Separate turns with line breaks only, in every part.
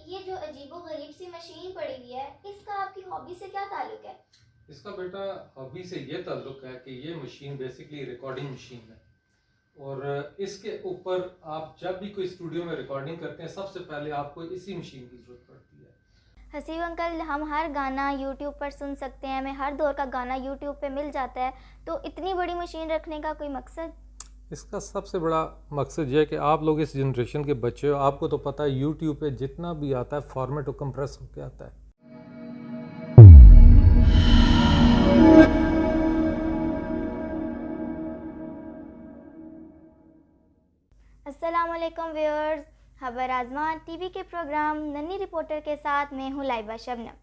ये जो अजीबो-गरीब सी मशीन पड़ी हुई है, इसका आपकी हॉबी से क्या ताल्लुक है?
इसका बेटा हॉबी से ये ताल्लुक है कि ये मशीन बेसिकली रिकॉर्डिंग मशीन है और इसके ऊपर आप जब भी कोई स्टूडियो में रिकॉर्डिंग करते हैं सबसे पहले आपको इसी मशीन की ज़रूरत पड़ती है।
हसीब अंकल, हम हर गाना यूट्यूब पर सुन सकते हैं, हमें हर दौर का गाना यूट्यूब पे मिल जाता है, तो इतनी बड़ी मशीन रखने का कोई मकसद?
इसका सबसे बड़ा मकसद ये है कि आप लोग इस जनरेशन के बच्चे हो, आपको तो पता है यूट्यूब पे जितना भी आता है फॉर्मेट वो कंप्रेस होकर आता है।
अस्सलामुअलैकुम व्यूअर्स, खबर आजमान टीवी के प्रोग्राम नन्ही रिपोर्टर के साथ मैं हूँ लाइबा शबनम।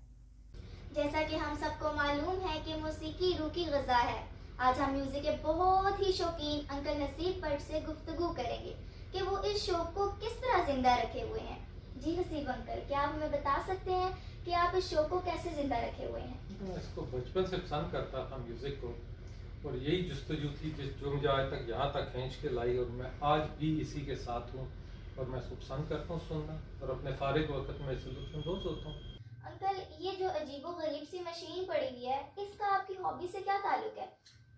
जैसा कि हम सबको मालूम है कि मौसीकी रूह की ग़िज़ा है। आज हम म्यूज़िक के बहुत ही शौकीन अंकल नसीब भट्ट से गुफ्तगू करेंगे कि वो इस शौक को किस तरह ज़िंदा रखे हुए हैं। जी हसीब अंकल, क्या आप हमें बता सकते हैं कि आप इस शौक को कैसे ज़िंदा रखे हुए हैं?
मैं इसको बचपन से पसंद करता था म्यूज़िक को, और यही जुस्तजू थी जो मुझे आज तक यहाँ तक खींच के लाई, और मैं आज भी इसी के साथ हूँ और मैं इसको पसंद करता हूँ सुनना, और अपने फारिग वक्त में इससे लुत्फ़अंदोज़ होता हूँ।
अंकल, ये जो अजीबो-गरीब सी मशीन पड़ी हुई है, इसका आपकी हॉबी से क्या ताल्लुक है?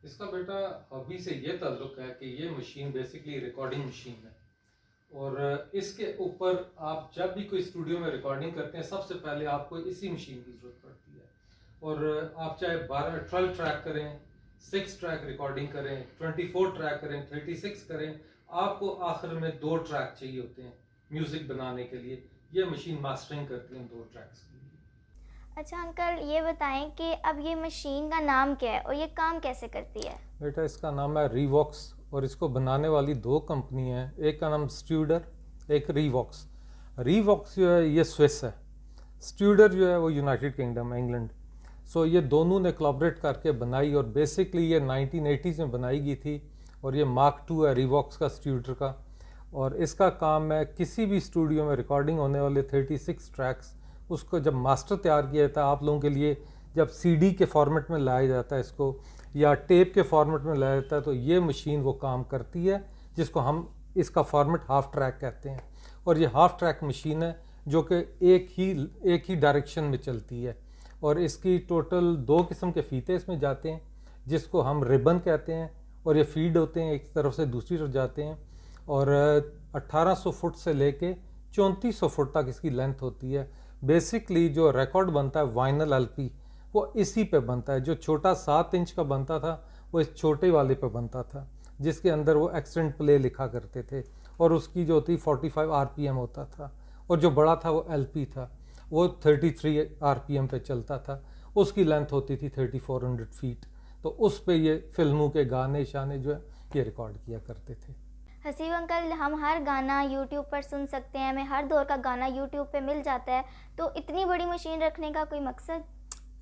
इसका बेटा हॉबी से ये ताल्लुक है कि ये मशीन बेसिकली रिकॉर्डिंग मशीन है और इसके ऊपर आप जब भी कोई स्टूडियो में रिकॉर्डिंग करते हैं सबसे पहले आपको इसी मशीन की ज़रूरत पड़ती है। और आप चाहे 12 ट्रैक करें, 6 ट्रैक रिकॉर्डिंग करें, 24 ट्रैक करें, 36 करें, आपको आखिर में 2 ट्रैक चाहिए होते हैं म्यूज़िक बनाने के लिए। ये मशीन मास्टरिंग करती है 2 ट्रैक्स के लिए।
अच्छा अंकल, ये बताएं कि अब ये मशीन का नाम क्या है और ये काम कैसे करती है?
बेटा इसका नाम है रीवॉक्स और इसको बनाने वाली 2 कंपनी हैं, एक का नाम स्ट्यूडर, एक रीवॉक्स। रीवॉक्स जो है ये स्विस है, स्ट्यूडर जो है वो यूनाइटेड किंगडम इंग्लैंड। सो ये दोनों ने कोलैबोरेट करके बनाई और बेसिकली ये 1980s में बनाई गई थी और ये मार्क 2 है रीवॉक्स का स्ट्यूडर का। और इसका काम है किसी भी स्टूडियो में रिकॉर्डिंग होने वाले 36 ट्रैक्स, उसको जब मास्टर तैयार किया जाता है आप लोगों के लिए, जब सीडी के फॉर्मेट में लाया जाता है इसको या टेप के फॉर्मेट में लाया जाता है, तो ये मशीन वो काम करती है जिसको हम इसका फॉर्मेट हाफ ट्रैक कहते हैं। और ये हाफ ट्रैक मशीन है जो कि एक ही डायरेक्शन में चलती है और इसकी टोटल 2 किस्म के फीते इसमें जाते हैं जिसको हम रिबन कहते हैं, और ये फीड होते हैं एक तरफ से दूसरी तरफ जाते हैं। और 1800 फुट से लेके 3400 फुट तक इसकी लेंथ होती है। बेसिकली जो रिकॉर्ड बनता है वाइनल एलपी वो इसी पे बनता है। जो छोटा 7 इंच का बनता था वो इस छोटे वाले पे बनता था जिसके अंदर वो एक्सटेंट प्ले लिखा करते थे, और उसकी जो थी 45 आरपीएम होता था, और जो बड़ा था वो एलपी था, वो 33 आरपीएम पे चलता था। उसकी लेंथ होती थी 3400 फीट। तो उस पे ये फिल्मों के गाने शाने जो है ये रिकॉर्ड किया करते थे।
हसीब अंकल, हम हर गाना यूट्यूब पर सुन सकते हैं, हमें हर दौर का गाना यूट्यूब पे मिल जाता है, तो इतनी बड़ी मशीन रखने का कोई मकसद?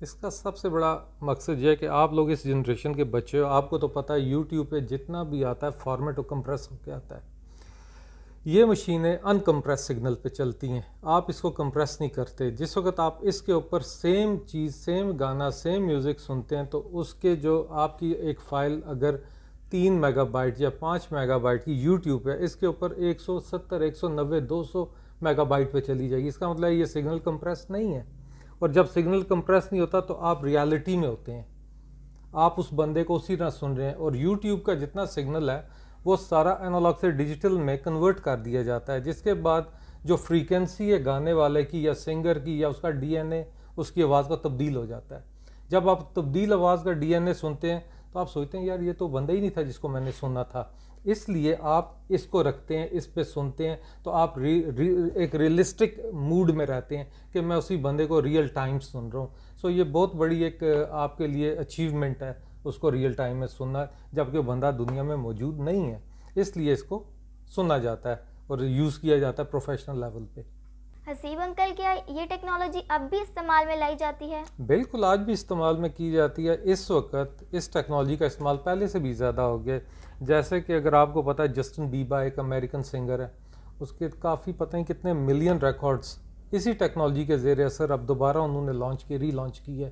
इसका सबसे बड़ा मकसद ये है कि आप लोग इस जनरेशन के बच्चे हो, आपको तो पता है यूट्यूब पे जितना भी आता है फॉर्मेट वो कंप्रेस होकर आता है। ये मशीनें अनकम्प्रेस सिग्नल पे चलती हैं, आप इसको कंप्रेस नहीं करते। जिस वक्त आप इसके ऊपर सेम चीज़, सेम गाना, सेम म्यूज़िक सुनते हैं तो उसके जो आपकी एक फ़ाइल अगर 3 मेगाबाइट या 5 मेगाबाइट की यूट्यूब है, इसके ऊपर 170, 190, 200 मेगाबाइट पे चली जाएगी। इसका मतलब ये सिग्नल कंप्रेस नहीं है। और जब सिग्नल कंप्रेस नहीं होता तो आप रियलिटी में होते हैं, आप उस बंदे को उसी तरह सुन रहे हैं। और यूट्यूब का जितना सिग्नल है वो सारा एनालॉग से डिजिटल में कन्वर्ट कर दिया जाता है, जिसके बाद जो फ्रीक्वेंसी है गाने वाले की या सिंगर की या उसका डीएनए उसकी आवाज़ का तब्दील हो जाता है। जब आप तब्दील आवाज़ का डीएनए सुनते हैं तो आप सोचते हैं यार ये तो बंदा ही नहीं था जिसको मैंने सुना था। इसलिए आप इसको रखते हैं, इस पे सुनते हैं तो आप एक रियलिस्टिक मूड में रहते हैं कि मैं उसी बंदे को रियल टाइम सुन रहा हूँ। सो ये बहुत बड़ी एक आपके लिए अचीवमेंट है उसको रियल टाइम में सुनना, जबकि वो बंदा दुनिया में मौजूद नहीं है। इसलिए इसको सुना जाता है और यूज़ किया जाता है प्रोफेशनल लेवल पे।
हसीब अंकल, क्या ये टेक्नोलॉजी अब भी इस्तेमाल में लाई जाती है?
बिल्कुल, आज भी इस्तेमाल में की जाती है। इस वक्त इस टेक्नोलॉजी का इस्तेमाल पहले से भी ज़्यादा हो गया। जैसे कि अगर आपको पता है जस्टिन बीबा एक अमेरिकन सिंगर है, उसके काफ़ी पता नहीं कितने मिलियन रिकॉर्ड्स इसी टेक्नोलॉजी के ज़ेर असर अब दोबारा उन्होंने रीलॉन्च की है।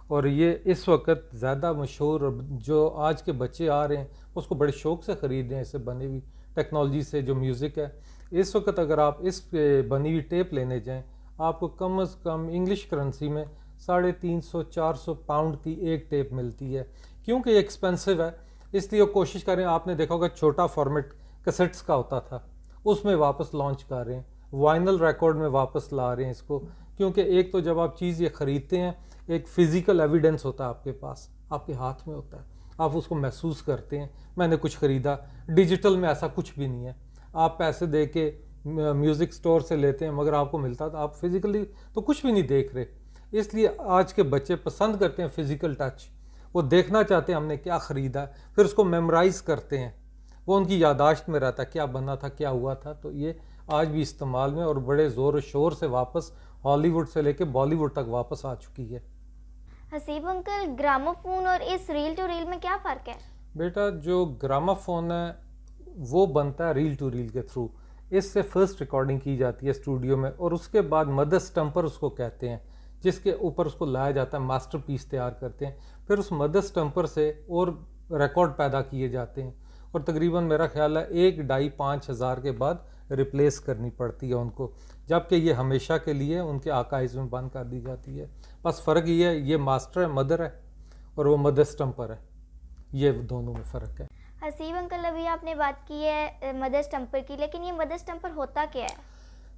और ये इस वक्त ज़्यादा मशहूर, जो आज के बच्चे आ रहे हैं उसको बड़े शौक़ से ख़रीद रहे हैं इससे बनी हुई टेक्नोलॉजी से जो म्यूज़िक है। इस वक्त अगर आप इस पे बनी हुई टेप लेने जाएं, आपको कम से कम इंग्लिश करेंसी में 350-400 पाउंड की एक टेप मिलती है। क्योंकि ये एक्सपेंसिव है इसलिए वो कोशिश करें, आपने देखा होगा छोटा फॉर्मेट कैसेट्स का होता था उसमें वापस लॉन्च कर रहे हैं, वाइनल रिकॉर्ड में वापस ला रहे हैं इसको। क्योंकि एक तो जब आप चीज़ ये ख़रीदते हैं एक फ़िज़िकल एविडेंस होता है आपके पास, आपके हाथ में होता है, आप उसको महसूस करते हैं मैंने कुछ ख़रीदा। डिजिटल में ऐसा कुछ भी नहीं है, आप पैसे दे के म्यूज़िक स्टोर से लेते हैं मगर आपको मिलता था, आप फिज़िकली तो कुछ भी नहीं देख रहे। इसलिए आज के बच्चे पसंद करते हैं फ़िज़िकल टच, वो देखना चाहते हैं हमने क्या ख़रीदा है, फिर उसको मेमोराइज़ करते हैं, वो उनकी यादाश्त में रहता है क्या बना था क्या हुआ था। तो ये आज भी इस्तेमाल में और बड़े ज़ोर शोर से वापस हॉलीवुड से लेके बॉलीवुड तक वापस आ चुकी है।
हसीब अंकल, ग्रामोफोन और इस रील टू रील में क्या फ़र्क है?
बेटा जो ग्रामाफोन है वो बनता है रील टू रील के थ्रू, इससे फर्स्ट रिकॉर्डिंग की जाती है स्टूडियो में और उसके बाद मदर स्टम्पर उसको कहते हैं, जिसके ऊपर उसको लाया जाता है, मास्टरपीस तैयार करते हैं, फिर उस मदर स्टम्पर से और रिकॉर्ड पैदा किए जाते हैं और तकरीबन मेरा ख्याल है एक डाई 5000 के बाद रिप्लेस करनी पड़ती है उनको, जबकि ये हमेशा के लिए उनके आर्काइव्स में बंद कर दी जाती है। बस फ़र्क ये है, ये मास्टर है, मदर है, और वो मदर स्टम्पर है, ये दोनों में फ़र्क है।
हसीब अंकल, अभी आपने बात की है मदर स्टम्पर की, लेकिन ये मदर स्टम्पर होता क्या है?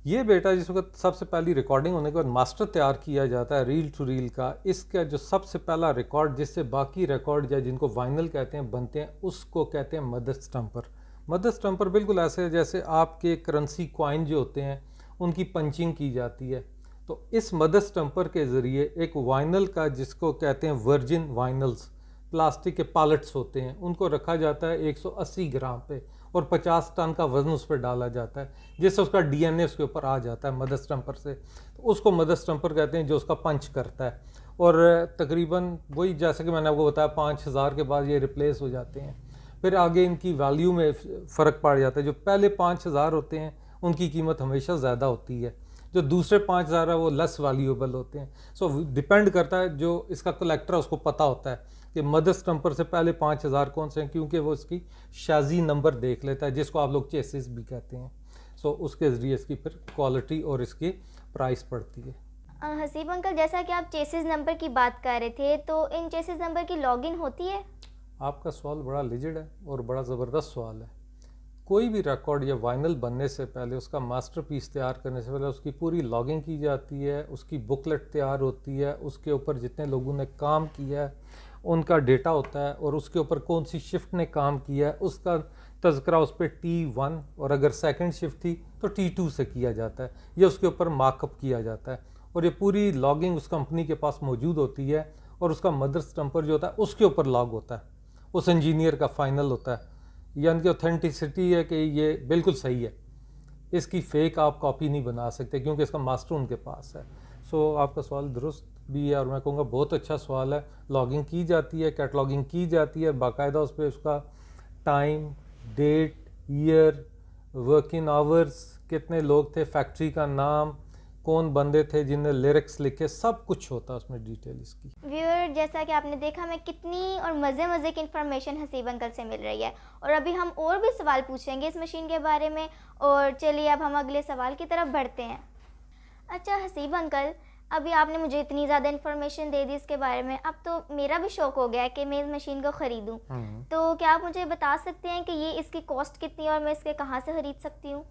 ये बेटा जिस वक्त सबसे पहली रिकॉर्डिंग होने के बाद मास्टर तैयार किया जाता है रील टू रील का, इसका जो सबसे पहला रिकॉर्ड जिससे बाकी रिकॉर्ड या जिनको वाइनल कहते हैं बनते हैं उसको कहते हैं मदर स्टम्पर। मदर स्टम्पर बिल्कुल ऐसे है जैसे आपके करेंसी कॉइन जो होते हैं उनकी पंचिंग की जाती है। तो इस मदर स्टम्पर के ज़रिए एक वाइनल का, जिसको कहते हैं वर्जिन वाइनल्स, प्लास्टिक के पैलेट्स होते हैं, उनको रखा जाता है 180 ग्राम पे और 50 टन का वज़न उस पर डाला जाता है, जिससे उसका डीएनए उसके ऊपर आ जाता है मदर स्टम्पर से। तो उसको मदर स्टम्पर कहते हैं जो उसका पंच करता है। और तकरीबन वही जैसे कि मैंने आपको बताया 5000 के बाद ये रिप्लेस हो जाते हैं, फिर आगे इनकी वैल्यू में फ़र्क पड़ जाता है। जो पहले 5000 होते हैं उनकी कीमत हमेशा ज़्यादा होती है, जो दूसरे 5000 है वो लेस वैल्यूएबल होते हैं। सो डिपेंड करता है, जो इसका कलेक्टर है उसको पता होता है कि मदर स्टम्पर से पहले 5000 कौन से हैं, क्योंकि वो इसकी शाजी नंबर देख लेता है जिसको आप लोग चेसिस भी कहते हैं। सो उसके ज़रिए इसकी फिर क्वालिटी और इसकी प्राइस पड़ती है।
हसीब अंकल, जैसा कि आप चेसिस नंबर की बात कर रहे थे, तो इन चेसिस नंबर की लॉगिन होती है?
आपका सवाल बड़ा लिजिड है और बड़ा ज़बरदस्त सवाल है। कोई भी रिकॉर्ड या वाइनल बनने से पहले, उसका मास्टरपीस तैयार करने से पहले उसकी पूरी लॉगिंग की जाती है, उसकी बुकलेट तैयार होती है, उसके ऊपर जितने लोगों ने काम किया है उनका डेटा होता है और उसके ऊपर कौन सी शिफ्ट ने काम किया है उसका तज़किरा उस पर T1, और अगर सेकंड शिफ्ट थी तो T2 से किया जाता है, ये उसके ऊपर मार्कअप किया जाता है और ये पूरी लॉगिंग उस कंपनी के पास मौजूद होती है और उसका मदर स्टम्पर जो होता है उसके ऊपर लॉग होता है, उस इंजीनियर का फाइनल होता है, यानी कि ऑथेंटिसिटी है कि ये बिल्कुल सही है, इसकी फ़ेक आप कॉपी नहीं बना सकते क्योंकि इसका मास्टर उनके पास है। सो आपका सवाल दुरुस्त भी है और मैं कहूँगा बहुत अच्छा सवाल है। लॉगिंग की जाती है, कैटलॉगिंग की जाती है बाकायदा, उस पर उसका time, date, year, working hours, कितने लोग थे, फैक्ट्री का नाम, कौन बंदे थे जिनने लिरिक्स लिखे, सब कुछ होता है उसमें डिटेल इसकी।
व्यूअर, जैसा कि आपने देखा हमें कितनी और मज़े की इन्फॉर्मेशन हसीब अंकल से मिल रही है और अभी हम और भी सवाल पूछेंगे इस मशीन के बारे में। और चलिए अब हम अगले सवाल की तरफ बढ़ते हैं। अच्छा हसीब अंकल, अभी आपने मुझे इतनी ज़्यादा इन्फॉर्मेशन दे दी इसके बारे में, अब तो मेरा भी शौक़ हो गया है कि मैं इस मशीन को ख़रीदूँ। तो क्या आप मुझे बता सकते हैं कि ये इसकी कॉस्ट कितनी है और मैं इसके कहाँ से ख़रीद सकती हूँ?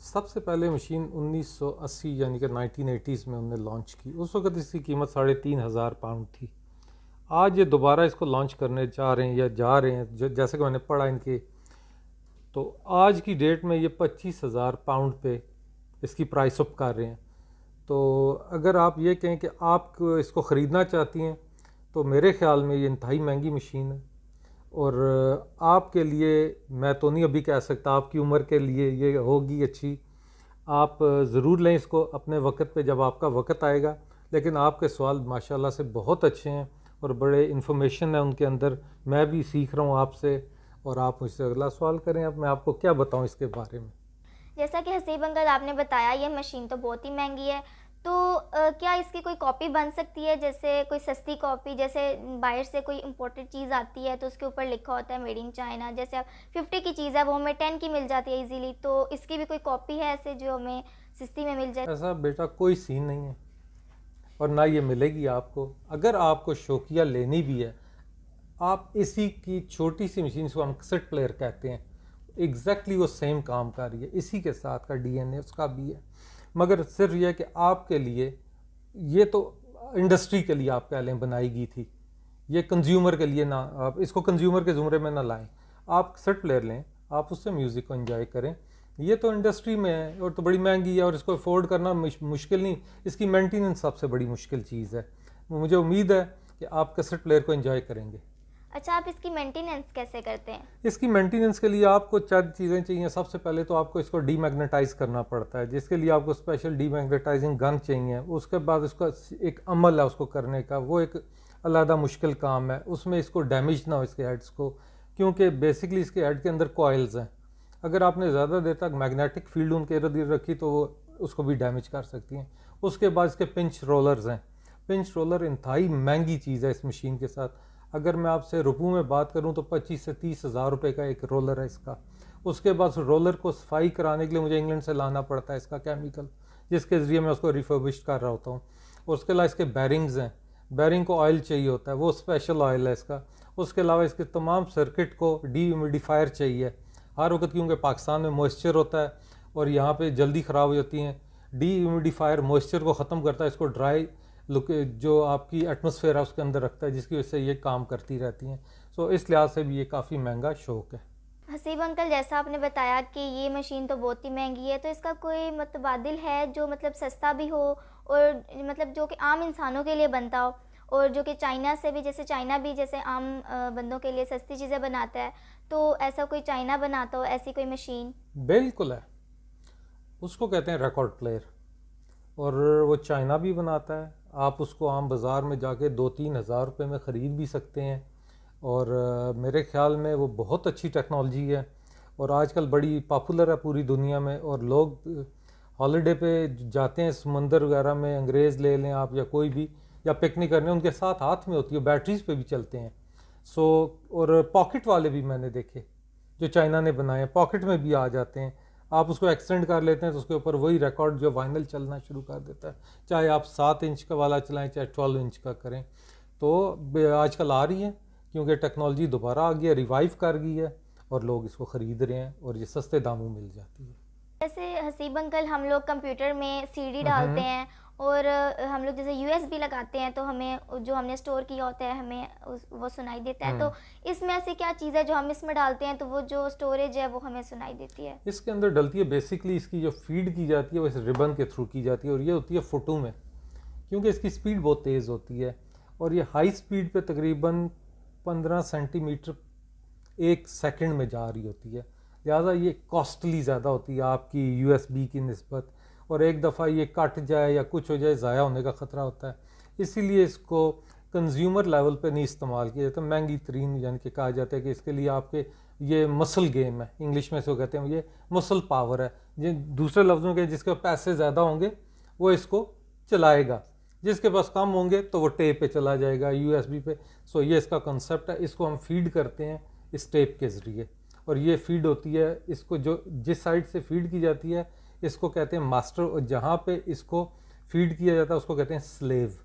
सबसे पहले मशीन 1980 यानी कि 1980s में उन्होंने लॉन्च की, उस वक्त इसकी कीमत 3500 पाउंड थी। आज ये दोबारा इसको लॉन्च करने जा रहे हैं या जा रहे हैं, जैसे कि मैंने पढ़ा इनके, तो आज की डेट में ये 25,000 पाउंड पे इसकी प्राइस अप कर रहे हैं। तो अगर आप ये कहें कि आप इसको ख़रीदना चाहती हैं तो मेरे ख़्याल में ये इंतहाई महंगी मशीन है और आपके लिए मैं तो नहीं अभी कह सकता, आपकी उम्र के लिए ये होगी अच्छी, आप ज़रूर लें इसको अपने वक्त पे जब आपका वक्त आएगा। लेकिन आपके सवाल माशाल्लाह से बहुत अच्छे हैं और बड़े इन्फॉर्मेशन है उनके अंदर, मैं भी सीख रहा हूँ आपसे और आप मुझसे अगला सवाल करें। अब मैं आपको क्या बताऊँ इसके बारे में।
जैसा कि हसीब अंकल आपने बताया ये मशीन तो बहुत ही महंगी है, तो क्या इसकी कोई कॉपी बन सकती है, जैसे कोई सस्ती कॉपी, जैसे बाहर से कोई इम्पोर्टेड चीज़ आती है तो उसके ऊपर लिखा होता है मेड इन चाइना, जैसे अब 50 की चीज़ है वो हमें 10 की मिल जाती है इजीली, तो इसकी भी कोई कॉपी है ऐसे जो हमें सस्ती में मिल जाए?
ऐसा बेटा कोई सीन नहीं है और ना ये मिलेगी आपको। अगर आपको शौकिया लेनी भी है, आप इसी की छोटी सी मशीन, इसको हम कैसेट प्लेयर कहते हैं, एग्जैक्टली वो सेम काम कर रही है, इसी के साथ का डीएनए उसका भी है। मगर सिर्फ यह कि आपके लिए, ये तो इंडस्ट्री के लिए आप कह लें बनाई गई थी, ये कंज्यूमर के लिए ना, आप इसको कंज्यूमर के ज़ुमरे में ना लाएं। आप कैसेट प्लेयर लें, आप उससे म्यूज़िक को एंजॉय करें। ये तो इंडस्ट्री में है और तो बड़ी महंगी है और इसको अफोर्ड करना मुश्किल नहीं, इसकी मेंटेनेंस सबसे बड़ी मुश्किल चीज़ है। मुझे उम्मीद है कि आप कैसेट प्लेयर को एंजॉय करेंगे।
अच्छा, आप इसकी मेंटेनेंस कैसे करते हैं?
इसकी मेंटेनेंस के लिए आपको 4 चीज़ें चाहिए। सबसे पहले तो आपको इसको डीमैग्नेटाइज करना पड़ता है, जिसके लिए आपको स्पेशल डीमैग्नेटाइजिंग गन चाहिए। उसके बाद उसका एक अमल है उसको करने का, वो एक अलग मुश्किल काम है। उसमें इसको डैमेज ना हो इसके हेड्स को, क्योंकि बेसिकली इसके हेड के अंदर कॉइल्स हैं। अगर आपने ज़्यादा देर तक मैग्नेटिक फील्ड उनके इर्द गिर्द रखी तो वो उसको भी डैमेज कर सकती हैं। उसके बाद इसके पिंच रोलर्स हैं। पिंच रोलर इंतहाई महंगी चीज़ है इस मशीन के साथ। अगर मैं आपसे रुपयों में बात करूं तो 25 से 30 हज़ार रुपये का एक रोलर है इसका। उसके बाद रोलर को सफाई कराने के लिए मुझे इंग्लैंड से लाना पड़ता है इसका केमिकल, जिसके ज़रिए मैं उसको रिफर्बिश कर रहा होता हूँ। और उसके अलावा इसके बैरिंग्स हैं, बैरिंग को ऑयल चाहिए होता है, वो स्पेशल ऑयल है इसका। उसके अलावा इसके तमाम सर्किट को डी-ह्यूमिडिफायर चाहिए हर वक्त, क्योंकि पाकिस्तान में मॉइस्चर होता है और यहाँ पे जल्दी ख़राब हो जाती हैं। डी-ह्यूमिडिफायर मॉइस्चर को ख़त्म करता है, इसको ड्राई लुक जो आपकी एटमॉस्फेयर है उसके अंदर रखता है, जिसकी वजह से ये काम करती रहती हैं। सो इस लिहाज से भी ये काफ़ी महंगा शौक है।
हसीब अंकल, जैसा आपने बताया कि ये मशीन तो बहुत ही महंगी है, तो इसका कोई मुतबादिल है जो मतलब सस्ता भी हो और मतलब जो कि आम इंसानों के लिए बनता हो, और जो कि चाइना से भी, जैसे चाइना भी जैसे आम बंदों के लिए सस्ती चीज़ें बनाता है, तो ऐसा कोई चाइना बनाता हो ऐसी कोई मशीन?
बिल्कुल है, उसको कहते हैं रिकॉर्ड प्लेयर, और वो चाइना भी बनाता है। आप उसको आम बाज़ार में जाके 2-3 हज़ार रुपये में ख़रीद भी सकते हैं। और मेरे ख़्याल में वो बहुत अच्छी टेक्नोलॉजी है और आजकल बड़ी पॉपुलर है पूरी दुनिया में। और लोग हॉलीडे पे जाते हैं समंदर वगैरह में, अंग्रेज़ ले लें आप या कोई भी, या पिकनिक करने, उनके साथ हाथ में होती है, बैटरीज पे भी चलते हैं। सो और पॉकेट वाले भी मैंने देखे जो चाइना ने बनाए, पॉकेट में भी आ जाते हैं। आप उसको एक्सटेंड कर लेते हैं तो उसके ऊपर वही रिकॉर्ड जो वाइनल चलना शुरू कर देता है, चाहे आप 7 इंच का वाला चलाएं चाहे 12 इंच का करें। तो आजकल आ रही है क्योंकि टेक्नोलॉजी दोबारा आ गई है, रिवाइव कर गई है और लोग इसको ख़रीद रहे हैं और ये सस्ते दामों में मिल जाती है।
जैसे हसीब अंकल, हम लोग कंप्यूटर में सीडी डालते हैं और हम लोग जैसे यूएसबी लगाते हैं तो हमें जो हमने स्टोर किया होता है हमें वो सुनाई देता है। तो इसमें ऐसी क्या चीज़ है जो हम इसमें डालते हैं तो वो जो स्टोरेज है वो हमें सुनाई देती है?
इसके अंदर डलती है बेसिकली, इसकी जो फीड की जाती है वो इस रिबन के थ्रू की जाती है और ये होती है फुटों में, क्योंकि इसकी स्पीड बहुत तेज़ होती है और ये हाई स्पीड पे तकरीबन 15 सेंटीमीटर 1 सेकंड में जा रही होती है। लिहाजा ये कॉस्टली ज़्यादा होती है आपकी यूएसबी की निस्बत, और एक दफ़ा ये कट जाए या कुछ हो जाए ज़ाया होने का ख़तरा होता है। इसीलिए इसको कंज्यूमर लेवल पे नहीं इस्तेमाल किया जाता, महंगी तरीन यानी कि कहा जाता है कि इसके लिए आपके ये मसल गेम है, इंग्लिश में इसको कहते हैं, ये मसल पावर है। ये दूसरे लफ्ज़ों के जिसके पैसे ज़्यादा होंगे वो इसको चलाएगा, जिसके पास कम होंगे तो वो टेप पे चला जाएगा, यूएसबी पे। सो ये इसका कंसेप्ट है। इसको हम फीड करते हैं इस टेप के ज़रिए और ये फीड होती है, इसको जो जिस साइड से फीड की जाती है इसको कहते हैं मास्टर, और जहाँ पे इसको फीड किया जाता है उसको कहते हैं स्लेव।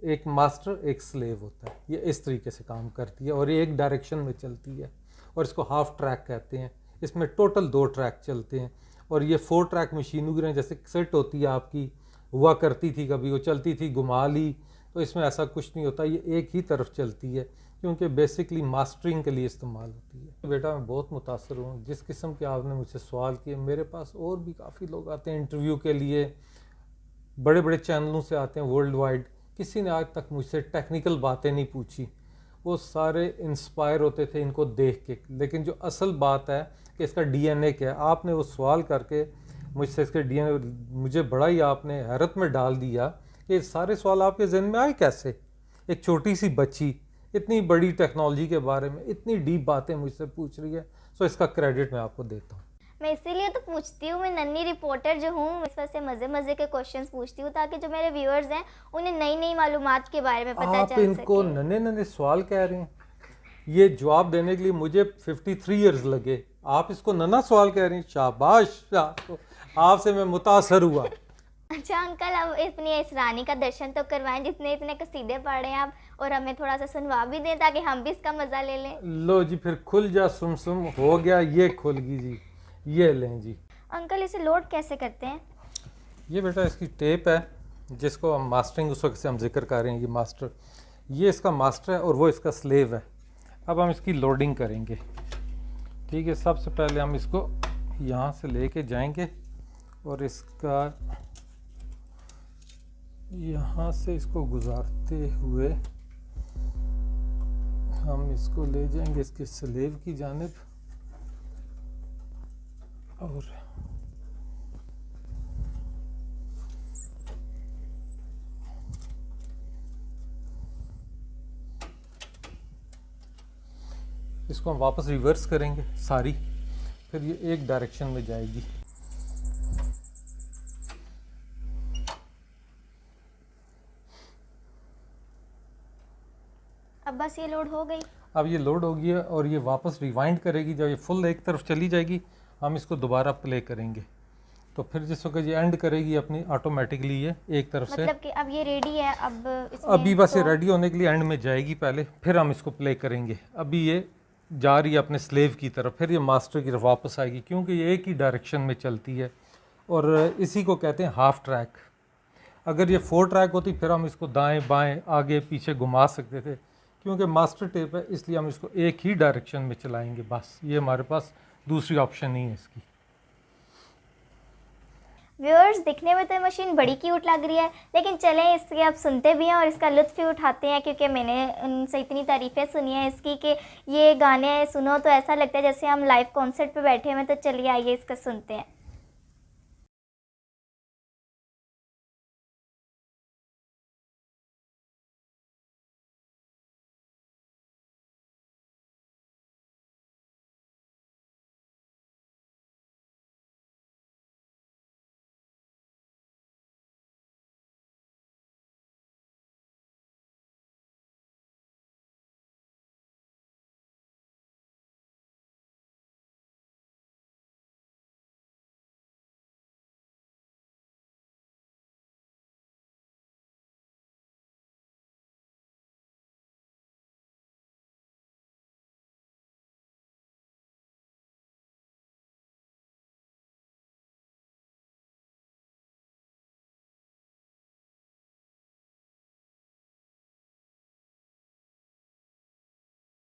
एक मास्टर एक स्लेव होता है, ये इस तरीके से काम करती है और ये एक डायरेक्शन में चलती है और इसको हाफ ट्रैक कहते हैं। इसमें टोटल 2 ट्रैक चलते हैं और ये 4 ट्रैक मशीन उग रहे हैं, जैसे सेट होती है आपकी हुआ करती थी, कभी वो चलती थी घुमा ली, तो इसमें ऐसा कुछ नहीं होता, ये एक ही तरफ चलती है क्योंकि बेसिकली मास्टरिंग के लिए इस्तेमाल होती है। बेटा मैं बहुत मुतासर हूँ जिस किस्म के आपने मुझसे सवाल किए। मेरे पास और भी काफ़ी लोग आते हैं इंटरव्यू के लिए, बड़े बड़े चैनलों से आते हैं वर्ल्ड वाइड। किसी ने आज तक मुझसे टेक्निकल बातें नहीं पूछी, वो सारे इंस्पायर होते थे इनको देख के। लेकिन जो असल बात है कि इसका डीएनए क्या है, आपने वो सवाल करके मुझसे इसके डीएनए, मुझे बड़ा ही आपने हैरत में डाल दिया कि सारे सवाल आपके जहन में आए कैसे। एक छोटी सी बच्ची इतनी बड़ी टेक्नोलॉजी के बारे में इतनी डीप बातें मुझसे पूछ रही है, सो इसका क्रेडिट मैं आपको देता हूँ।
मैं इसीलिए तो पूछती हूँ, मैं नन्ही रिपोर्टर जो हूँ इस वजह से मज़े के क्वेश्चंस पूछती हूँ ताकि जो मेरे व्यूअर्स हैं उन्हें नई नई मालूमात के बारे में पता चल सके।
आप इनको नन्हे सवाल कह रहे हैं, ये जवाब देने के लिए मुझे 53 ईयर्स लगे, आप इसको नन्हा सवाल कह रही हैं। शाबाश, आपसे मैं मुतासर हुआ।
अच्छा अंकल, अब इतनी इस रानी का दर्शन तो करवाएं, जितने इतने कसीदे पढ़े आप, और हमें थोड़ा सा सुनवा भी दें ताकि हम भी इसका मज़ा ले लें।
लो जी, फिर खुल जा सुम सुम हो गया, ये खुल गई जी, ये लें जी।
अंकल इसे लोड कैसे करते हैं?
ये बेटा इसकी टेप है जिसको हम मास्टरिंग उस वक्त से हम जिक्र कर रहे हैं। ये मास्टर, ये इसका मास्टर है और वो इसका स्लेव है। अब हम इसकी लोडिंग करेंगे। ठीक है, सबसे पहले हम इसको यहाँ से लेके जाएंगे और इसका यहाँ से इसको गुजारते हुए हम इसको ले जाएंगे इसके स्लेव की जानिब, और इसको हम वापस रिवर्स करेंगे सारी, फिर ये एक डायरेक्शन में जाएगी।
अब बस ये लोड हो गई।
अब ये लोड हो गई है और ये वापस रिवाइंड करेगी। जब ये फुल एक तरफ चली जाएगी हम इसको दोबारा प्ले करेंगे, तो फिर जिस वक्त ये एंड करेगी अपनी ऑटोमेटिकली ये एक तरफ से,
मतलब कि अब ये रेडी है, अब
अभी बस ये रेडी होने के लिए एंड में जाएगी पहले, फिर हम इसको प्ले करेंगे। अभी ये जा रही है अपने स्लेव की तरफ, फिर ये मास्टर की तरफ वापस आएगी, क्योंकि ये एक ही डायरेक्शन में चलती है और इसी को कहते हैं हाफ ट्रैक। अगर ये 4 ट्रैक होती फिर हम इसको दाएं बाएं आगे पीछे घुमा सकते थे, क्योंकि मास्टर टेप है इसलिए हम इसको एक ही डायरेक्शन में चलाएंगे बस। ये हमारे पास दूसरी ऑप्शन नहीं है इसकी।
व्यूअर्स, दिखने में तो ये मशीन बड़ी क्यूट लग रही है, लेकिन चलें इसके अब सुनते भी हैं और इसका लुत्फ़ भी उठाते हैं, क्योंकि मैंने उनसे इतनी तारीफ़ें सुनी हैं इसकी कि ये गाने सुनो तो ऐसा लगता है जैसे हम लाइव कॉन्सर्ट पे बैठे हुए हैं। तो चलिए आइए इसका सुनते हैं।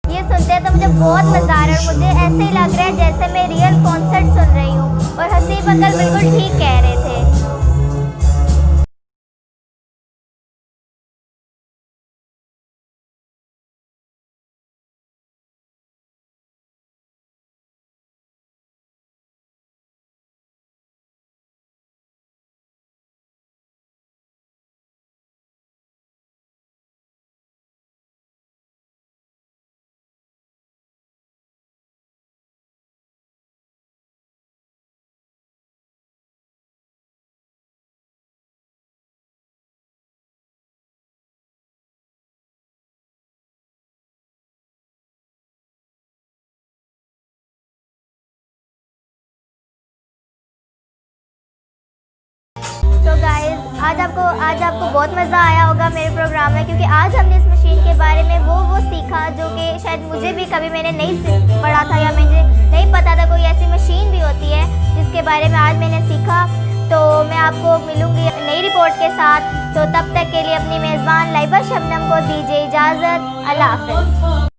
ये सुनते हैं तो मुझे बहुत मज़ा आ रहा है और मुझे ऐसे ही लग रहा है जैसे मैं रियल कॉन्सर्ट सुन रही हूँ, और हसीब अंकल बिल्कुल ठीक कह रहे थे। तो गाइस, आज आपको बहुत मज़ा आया होगा मेरे प्रोग्राम में, क्योंकि आज हमने इस मशीन के बारे में वो सीखा जो कि शायद मुझे भी कभी मैंने नहीं पढ़ा था, या मुझे नहीं पता था कोई ऐसी मशीन भी होती है जिसके बारे में आज मैंने सीखा। तो मैं आपको मिलूँगी नई रिपोर्ट के साथ। तो तब तक के लिए अपनी मेज़बान लाइबा शबनम को दीजिए इजाज़त। अल्लाह हाफ़िज़।